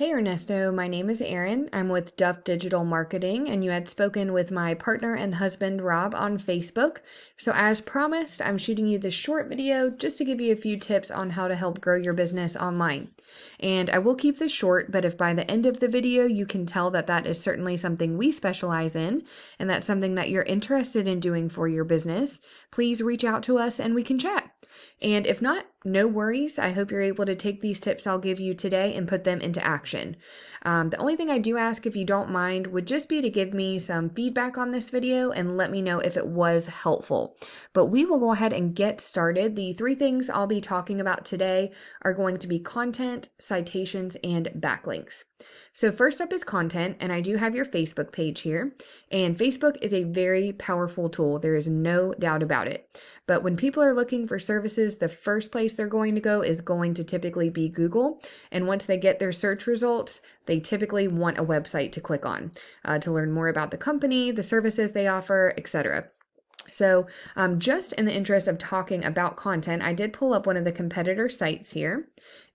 Hey Ernesto, my name is Erin. I'm with Duff Digital Marketing, and you had spoken with my partner and husband Rob on Facebook. So, as promised, I'm shooting you this short video just to give you a few tips on how to help grow your business online. And I will keep this short, but if by the end of the video you can tell that that is certainly something we specialize in, and that's something that you're interested in doing for your business, please reach out to us and we can chat. And if not, no worries. I hope you're able to take these tips I'll give you today and put them into action. The only thing I do ask, if you don't mind, would just be to give me some feedback on this video and let me know if it was helpful. But we will go ahead and get started. The three things I'll be talking about today are going to be content, citations, and backlinks. So first up is content, and I do have your Facebook page here. And Facebook is a very powerful tool. There is no doubt about it. But when people are looking for services, the first place they're going to go is going to typically be Google. And once they get their search results, they typically want a website to click on to learn more about the company, the services they offer, etc. So just in the interest of talking about content, I did pull up one of the competitor sites here,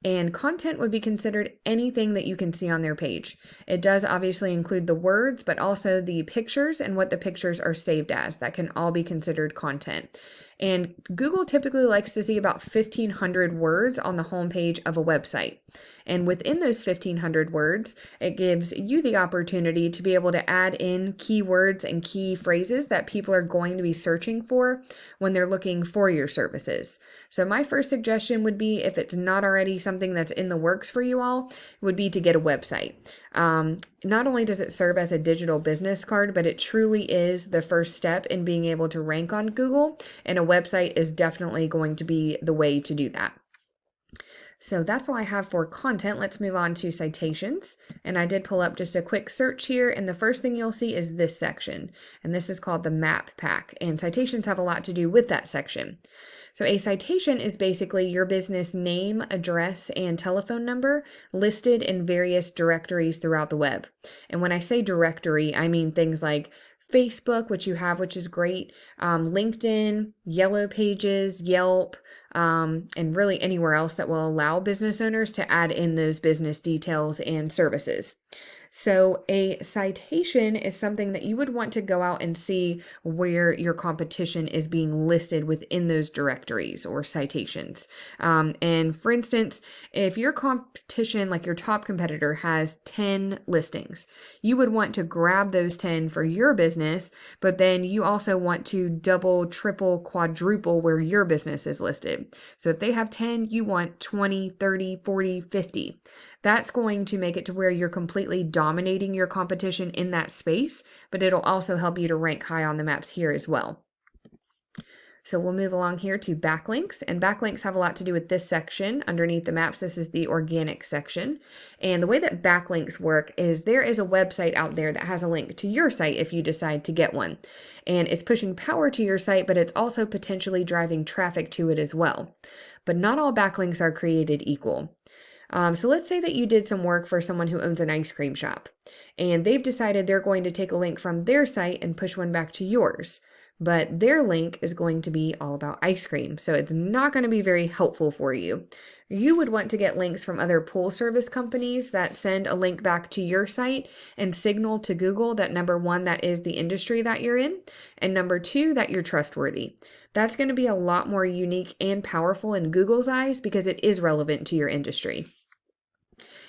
and content would be considered anything that you can see on their page. It does obviously include the words, but also the pictures and what the pictures are saved as. That can all be considered content. And Google typically likes to see about 1,500 words on the homepage of a website. And within those 1,500 words, it gives you the opportunity to be able to add in keywords and key phrases that people are going to be searching for when they're looking for your services. So my first suggestion would be, if it's not already something that's in the works for you all, would be to get a website. Not only does it serve as a digital business card, but it truly is the first step in being able to rank on Google, and a website is definitely going to be the way to do that. So that's all I have for content. Let's move on to citations. And I did pull up just a quick search here, and the first thing you'll see is this section. And this is called the map pack, and citations have a lot to do with that section. So a citation is basically your business name, address, and telephone number listed in various directories throughout the web. And when I say directory, I mean things like Facebook, which you have, which is great, LinkedIn, Yellow Pages, Yelp, and really anywhere else that will allow business owners to add in those business details and services. So a citation is something that you would want to go out and see where your competition is being listed within those directories or citations. And for instance, if your competition, like your top competitor, has 10 listings, you would want to grab those 10 for your business, but then you also want to double, triple, quadruple where your business is listed. So if they have 10, you want 20, 30, 40, 50. That's going to make it to where you're completely dominating your competition in that space, but it'll also help you to rank high on the maps here as well. So we'll move along here to backlinks, and backlinks have a lot to do with this section underneath the maps. This is the organic section. And the way that backlinks work is there is a website out there that has a link to your site if you decide to get one. And it's pushing power to your site, but it's also potentially driving traffic to it as well. But not all backlinks are created equal. So let's say that you did some work for someone who owns an ice cream shop, and they've decided they're going to take a link from their site and push one back to yours. But their link is going to be all about ice cream, so it's not going to be very helpful for you. You would want to get links from other pool service companies that send a link back to your site and signal to Google that, number one, that is the industry that you're in, and number two, that you're trustworthy. That's going to be a lot more unique and powerful in Google's eyes because it is relevant to your industry.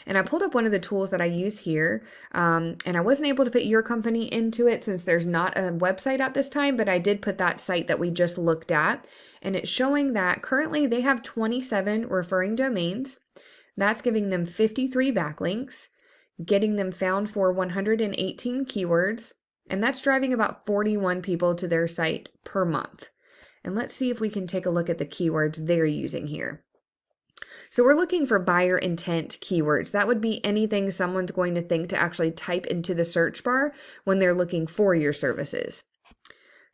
And I pulled up one of the tools that I use here, and I wasn't able to put your company into it since there's not a website at this time, but I did put that site that we just looked at, and it's showing that currently they have 27 referring domains. That's giving them 53 backlinks, getting them found for 118 keywords, and that's driving about 41 people to their site per month. And let's see if we can take a look at the keywords they're using here. So we're looking for buyer intent keywords. That would be anything someone's going to think to actually type into the search bar when they're looking for your services.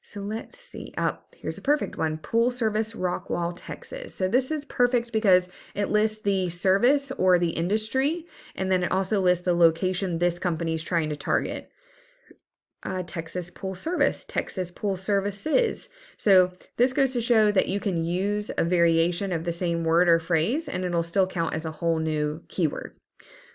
So let's see. Here's a perfect one. Pool service, Rockwall, Texas. So this is perfect because it lists the service or the industry, and then it also lists the location this company is trying to target. Texas Pool Service, Texas Pool Services. So this goes to show that you can use a variation of the same word or phrase and it'll still count as a whole new keyword.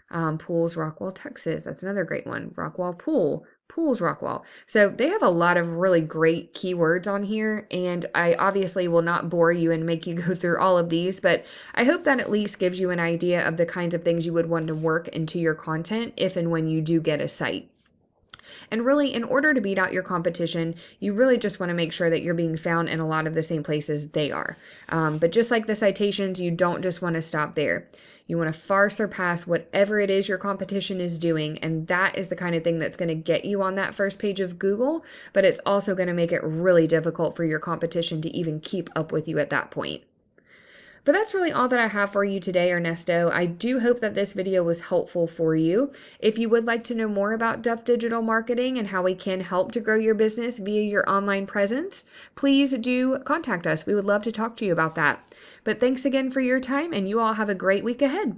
Pools, Rockwall, Texas. That's another great one. Rockwall Pool. Pools, Rockwall. So they have a lot of really great keywords on here, and I obviously will not bore you and make you go through all of these, but I hope that at least gives you an idea of the kinds of things you would want to work into your content if and when you do get a site. And really, in order to beat out your competition, you really just want to make sure that you're being found in a lot of the same places they are. But just like the citations, you don't just want to stop there. You want to far surpass whatever it is your competition is doing, and that is the kind of thing that's going to get you on that first page of Google, but it's also going to make it really difficult for your competition to even keep up with you at that point. But that's really all that I have for you today, Ernesto. I do hope that this video was helpful for you. If you would like to know more about Duff Digital Marketing and how we can help to grow your business via your online presence, please do contact us. We would love to talk to you about that. But thanks again for your time, and you all have a great week ahead.